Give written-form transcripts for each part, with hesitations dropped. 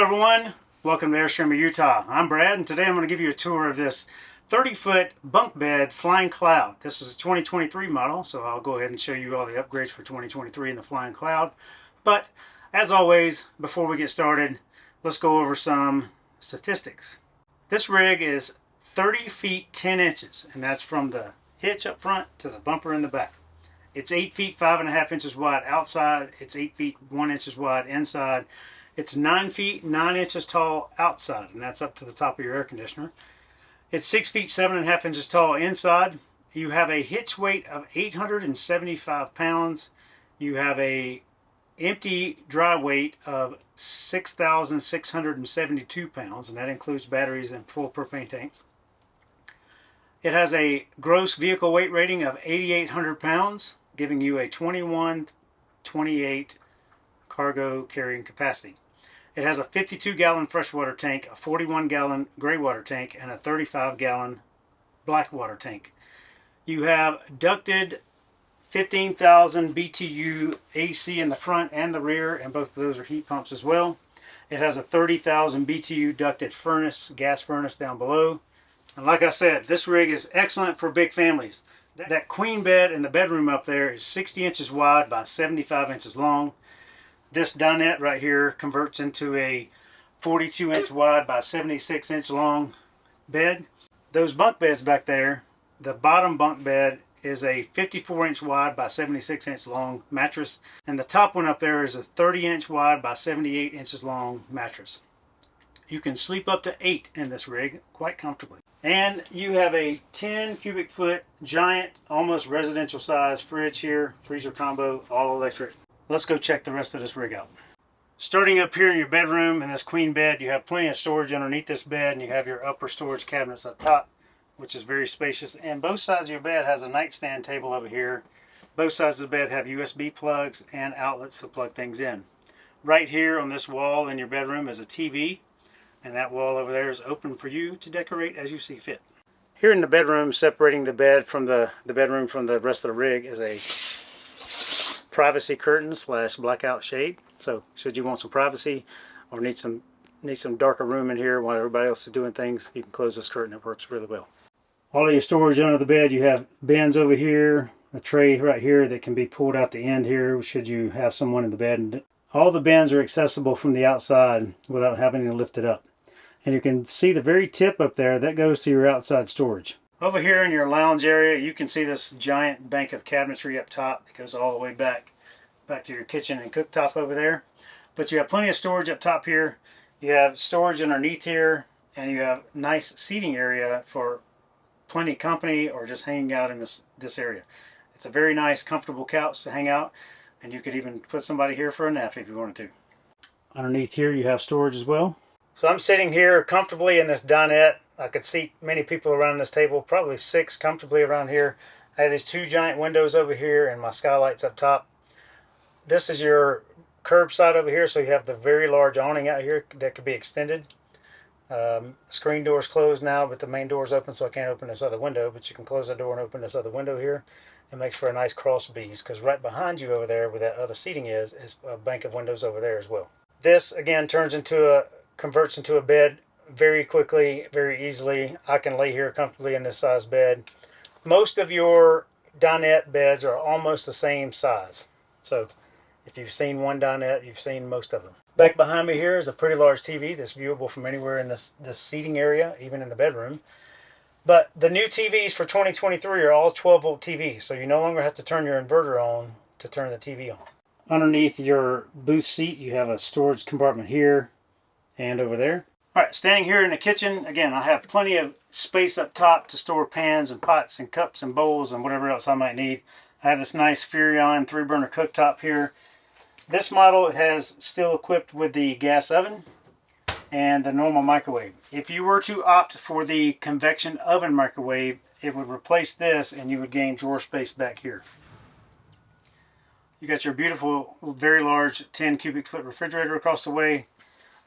everyone, welcome to Airstream of Utah. I'm Brad, and today I'm going to give you a tour of this 30-foot bunk bed Flying Cloud. This is a 2023 model, so I'll go ahead and show you all the upgrades for 2023 in the Flying Cloud. But as always, before we get started, let's go over some statistics. This rig is 30 feet 10 inches, and that's from the hitch up front to the bumper in the back. It's 8 feet 5.5 inches wide outside. It's 8 feet 1 inches wide inside. It's 9 feet 9 inches tall outside, and that's up to the top of your air conditioner. It's 6 feet 7.5 inches tall inside. You have a hitch weight of 875 pounds. You have a empty dry weight of 6,672 pounds, and that includes batteries and full propane tanks. It has a gross vehicle weight rating of 8,800 pounds, giving you a 21-28 cargo carrying capacity. It has a 52-gallon freshwater tank, a 41-gallon gray water tank, and a 35-gallon black water tank. You have ducted 15,000 BTU AC in the front and the rear, and both of those are heat pumps as well. It has a 30,000 BTU ducted furnace, gas furnace down below. And like I said, this rig is excellent for big families. That queen bed in the bedroom up there is 60 inches wide by 75 inches long. This dinette right here converts into a 42 inch wide by 76 inch long bed. Those bunk beds back there, the bottom bunk bed is a 54 inch wide by 76 inch long mattress, and the top one up there is a 30 inch wide by 78 inches long mattress. You can sleep up to 8 in this rig quite comfortably. And you have a 10 cubic foot giant, almost residential size fridge here, freezer combo, all electric. Let's go check the rest of this rig out. Starting up here in your bedroom in this queen bed, you have plenty of storage underneath this bed, and you have your upper storage cabinets up top, which is very spacious. And both sides of your bed has a nightstand table over here. Both sides of the bed have USB plugs and outlets to plug things in. Right here on this wall in your bedroom is a TV, and that wall over there is open for you to decorate as you see fit. Here in the bedroom, separating the bed from the bedroom from the rest of the rig, is a privacy curtain / blackout shade. So should you want some privacy or need some darker room in here while everybody else is doing things, you can close this curtain. It works really well. All of your storage under the bed, you have bins over here, a tray right here that can be pulled out the end here should you have someone in the bed. And all the bins are accessible from the outside without having to lift it up. And you can see the very tip up there, that goes to your outside storage. Over here in your lounge area, you can see this giant bank of cabinetry up top that goes all the way back to your kitchen and cooktop over there. But you have plenty of storage up top here. You have storage underneath here, and you have nice seating area for plenty of company or just hanging out in this area. It's a very nice, comfortable couch to hang out, and you could even put somebody here for a nap if you wanted to. Underneath here you have storage as well. So I'm sitting here comfortably in this dinette. I could seat many people around this table, probably 6 comfortably around here. I have these 2 giant windows over here and my skylights up top. This is your curbside over here, so you have the very large awning out here that could be extended. Screen door's closed now, but the main door's open, so I can't open this other window, but you can close the door and open this other window here. It makes for a nice cross breeze, because right behind you over there where that other seating is a bank of windows over there as well. This again converts into a bed very quickly, very easily. I can lay here comfortably in this size bed. Most of your dinette beds are almost the same size. So if you've seen one dinette, you've seen most of them. Back behind me here is a pretty large TV that's viewable from anywhere in this seating area, even in the bedroom. But the new TVs for 2023 are all 12-volt TVs, so you no longer have to turn your inverter on to turn the TV on. Underneath your booth seat, you have a storage compartment here and over there. Alright, standing here in the kitchen, again, I have plenty of space up top to store pans and pots and cups and bowls and whatever else I might need. I have this nice Furrion 3-burner cooktop here. This model has still equipped with the gas oven and the normal microwave. If you were to opt for the convection oven microwave, it would replace this and you would gain drawer space back here. You got your beautiful, very large 10 cubic foot refrigerator across the way,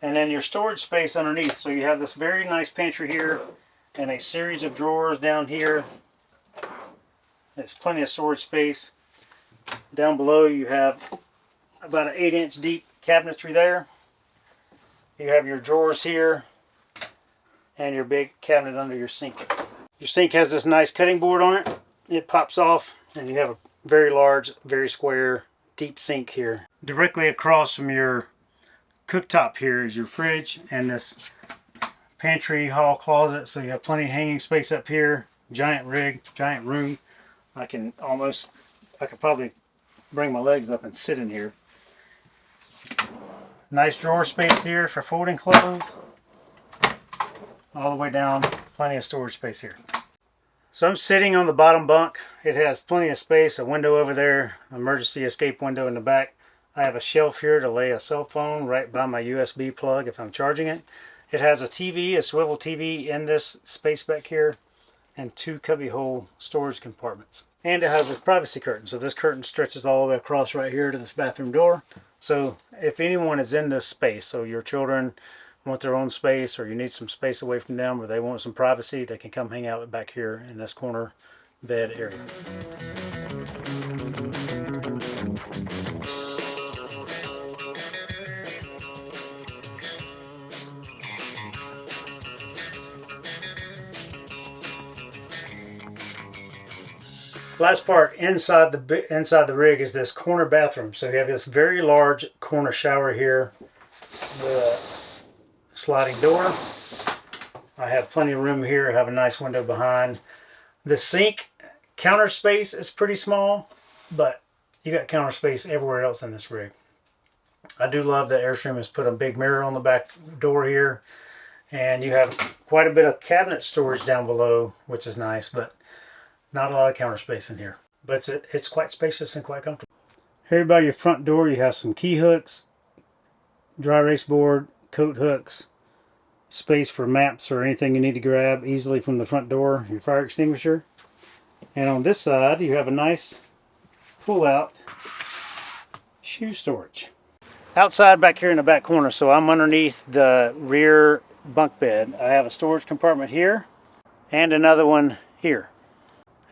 and then your storage space underneath. So you have this very nice pantry here and a series of drawers down here. There's plenty of storage space. Down below you have about an 8-inch deep cabinetry there. You have your drawers here and your big cabinet under your sink. Your sink has this nice cutting board on it. It pops off and you have a very large, very square, deep sink here. Directly across from your cooktop here is your fridge and this pantry hall closet, so you have plenty of hanging space up here. Giant rig, giant room. I could probably bring my legs up and sit in here. Nice drawer space here for folding clothes. All the way down, plenty of storage space here. So I'm sitting on the bottom bunk. It has plenty of space, a window over there, emergency escape window in the back. I have a shelf here to lay a cell phone right by my USB plug if I'm charging it. It has a TV, a swivel TV in this space back here, and 2 cubbyhole storage compartments. And it has a privacy curtain. So this curtain stretches all the way across right here to this bathroom door. So if anyone is in this space, so your children want their own space or you need some space away from them or they want some privacy, they can come hang out back here in this corner bed area. Last part inside the rig is this corner bathroom. So you have this very large corner shower here with a sliding door. I have plenty of room here. I have a nice window behind. The sink counter space is pretty small, but you got counter space everywhere else in this rig. I do love that Airstream has put a big mirror on the back door here, and you have quite a bit of cabinet storage down below, which is nice, but not a lot of counter space in here. But it's quite spacious and quite comfortable. Here by your front door you have some key hooks, dry erase board, coat hooks, space for maps or anything you need to grab easily from the front door, your fire extinguisher. And on this side you have a nice pull-out shoe storage. Outside back here in the back corner, so I'm underneath the rear bunk bed. I have a storage compartment here and another one here.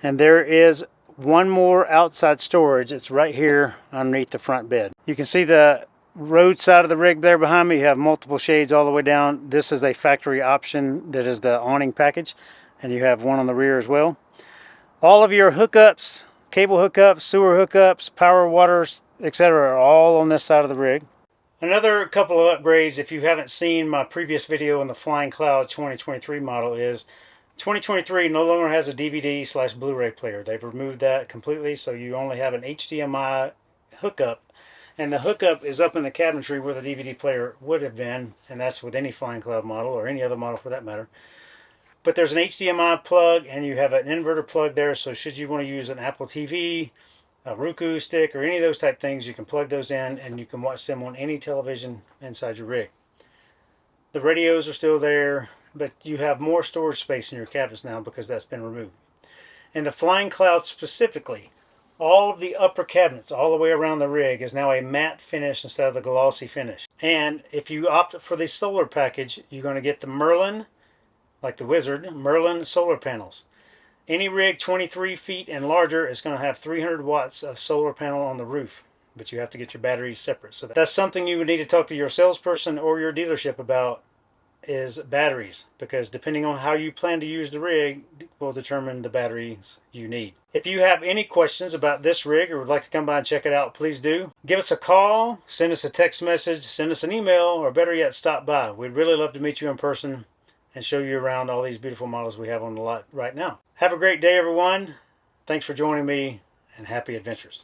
And there is one more outside storage. It's right here underneath the front bed. You can see the road side of the rig there behind me. You have multiple shades all the way down. This is a factory option that is the awning package, and you have one on the rear as well. All of your hookups, cable hookups, sewer hookups, power, waters, etc. are all on this side of the rig. Another couple of upgrades, if you haven't seen my previous video on the Flying Cloud 2023 model, is 2023 no longer has a DVD/Blu-ray player. They've removed that completely, so you only have an HDMI hookup. And the hookup is up in the cabinetry where the DVD player would have been, and that's with any Flying Cloud model, or any other model for that matter. But there's an HDMI plug, and you have an inverter plug there, so should you want to use an Apple TV, a Roku stick, or any of those type things, you can plug those in, and you can watch them on any television inside your rig. The radios are still there, but you have more storage space in your cabinets now because that's been removed. And the Flying Cloud specifically, all of the upper cabinets all the way around the rig is now a matte finish instead of the glossy finish. And if you opt for the solar package, you're going to get the Merlin, like the Wizard, Merlin solar panels. Any rig 23 feet and larger is going to have 300 watts of solar panel on the roof, but you have to get your batteries separate. So that's something you would need to talk to your salesperson or your dealership about, is batteries, because depending on how you plan to use the rig will determine the batteries you need. If you have any questions about this rig or would like to come by and check it out, please do. Give us a call, send us a text message, send us an email, or better yet, stop by. We'd really love to meet you in person and show you around all these beautiful models we have on the lot right now. Have a great day, everyone. Thanks for joining me, and happy adventures.